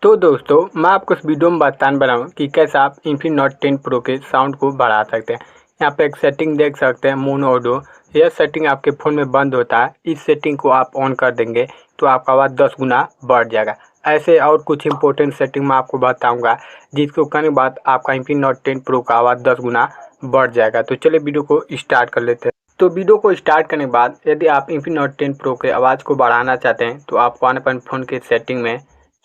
तो दोस्तों मैं आपको इस वीडियो में बताने वाला हूँ कि कैसे आप इन्फिनिक्स नोट 10 प्रो के साउंड को बढ़ा सकते हैं। यहाँ पे एक सेटिंग देख सकते हैं, मोनो ऑडियो। यह सेटिंग आपके फ़ोन में बंद होता है। इस सेटिंग को आप ऑन कर देंगे तो आपका आवाज़ 10 गुना बढ़ जाएगा। ऐसे और कुछ इंपॉर्टेंट सेटिंग मैं आपको बताऊँगा, जिसको करने के बाद आपका इन्फिनिक्स नोट 10 प्रो का आवाज़ 10 गुना बढ़ जाएगा। तो चलिए वीडियो को स्टार्ट कर लेते हैं। तो वीडियो को स्टार्ट करने के बाद यदि आप इन्फिनिक्स नोट 10 प्रो के आवाज़ को बढ़ाना चाहते हैं तो आपको आने पर फ़ोन के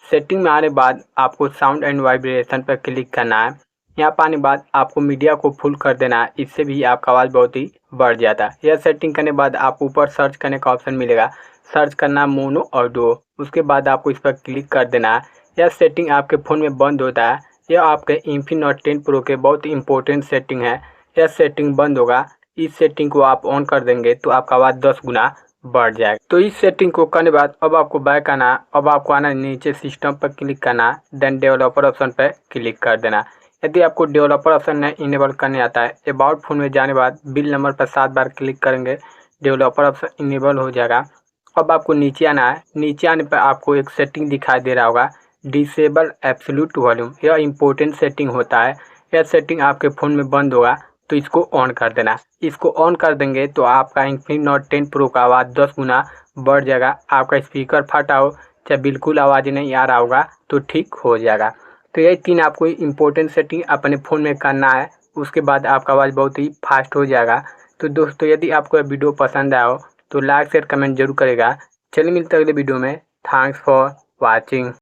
सेटिंग में आने बाद आपको साउंड एंड वाइब्रेशन पर क्लिक करना है। यहाँ पर आने बाद आपको मीडिया को फुल कर देना है। इससे भी आपका आवाज़ बहुत ही बढ़ जाता है। यह सेटिंग करने के बाद आपको ऊपर सर्च करने का ऑप्शन मिलेगा, सर्च करना मोनो ऑडियो। उसके बाद आपको इस पर क्लिक कर देना है। यह सेटिंग आपके फ़ोन में बंद होता है। यह आपके इन्फिनिक्स नोट 10 प्रो के बहुत इंपॉर्टेंट सेटिंग है। यह सेटिंग बंद होगा, इस सेटिंग को आप ऑन कर देंगे तो आपका आवाज़ 10 गुना बढ़ जाएगा। तो इस सेटिंग को करने के बाद अब आपको बैक आना है। अब आपको आना नीचे सिस्टम पर क्लिक करना है, देन डेवलपर ऑप्शन पर क्लिक कर देना। यदि आपको डेवलपर ऑप्शन नहीं इनेबल करने आता है, अबाउट फोन में जाने के बाद बिल नंबर पर 7 बार क्लिक करेंगे, डेवलपर ऑप्शन इनेबल हो जाएगा। अब आपको नीचे आना है। नीचे आने पर आपको एक सेटिंग दिखाई दे रहा होगा, डिसेबल एब्सोल्यूट वॉल्यूम। यह इंपॉर्टेंट सेटिंग होता है। यह सेटिंग आपके फ़ोन में बंद होगा तो इसको ऑन कर देना। इसको ऑन कर देंगे तो आपका इन्फिनिक्स नोट 10 प्रो का आवाज़ 10 गुना बढ़ जाएगा। आपका स्पीकर फटा हो चाहे बिल्कुल आवाज़ नहीं आ रहा होगा तो ठीक हो जाएगा। तो यही 3 आपको इम्पोर्टेंट सेटिंग अपने फ़ोन में करना है। उसके बाद आपका आवाज़ बहुत ही फास्ट हो जाएगा। तो दोस्तों यदि आपको यह वीडियो पसंद आया हो तो लाइक शेयर कमेंट जरूर करेगा। चलिए मिलते हैं अगले वीडियो में। Thanks for watching.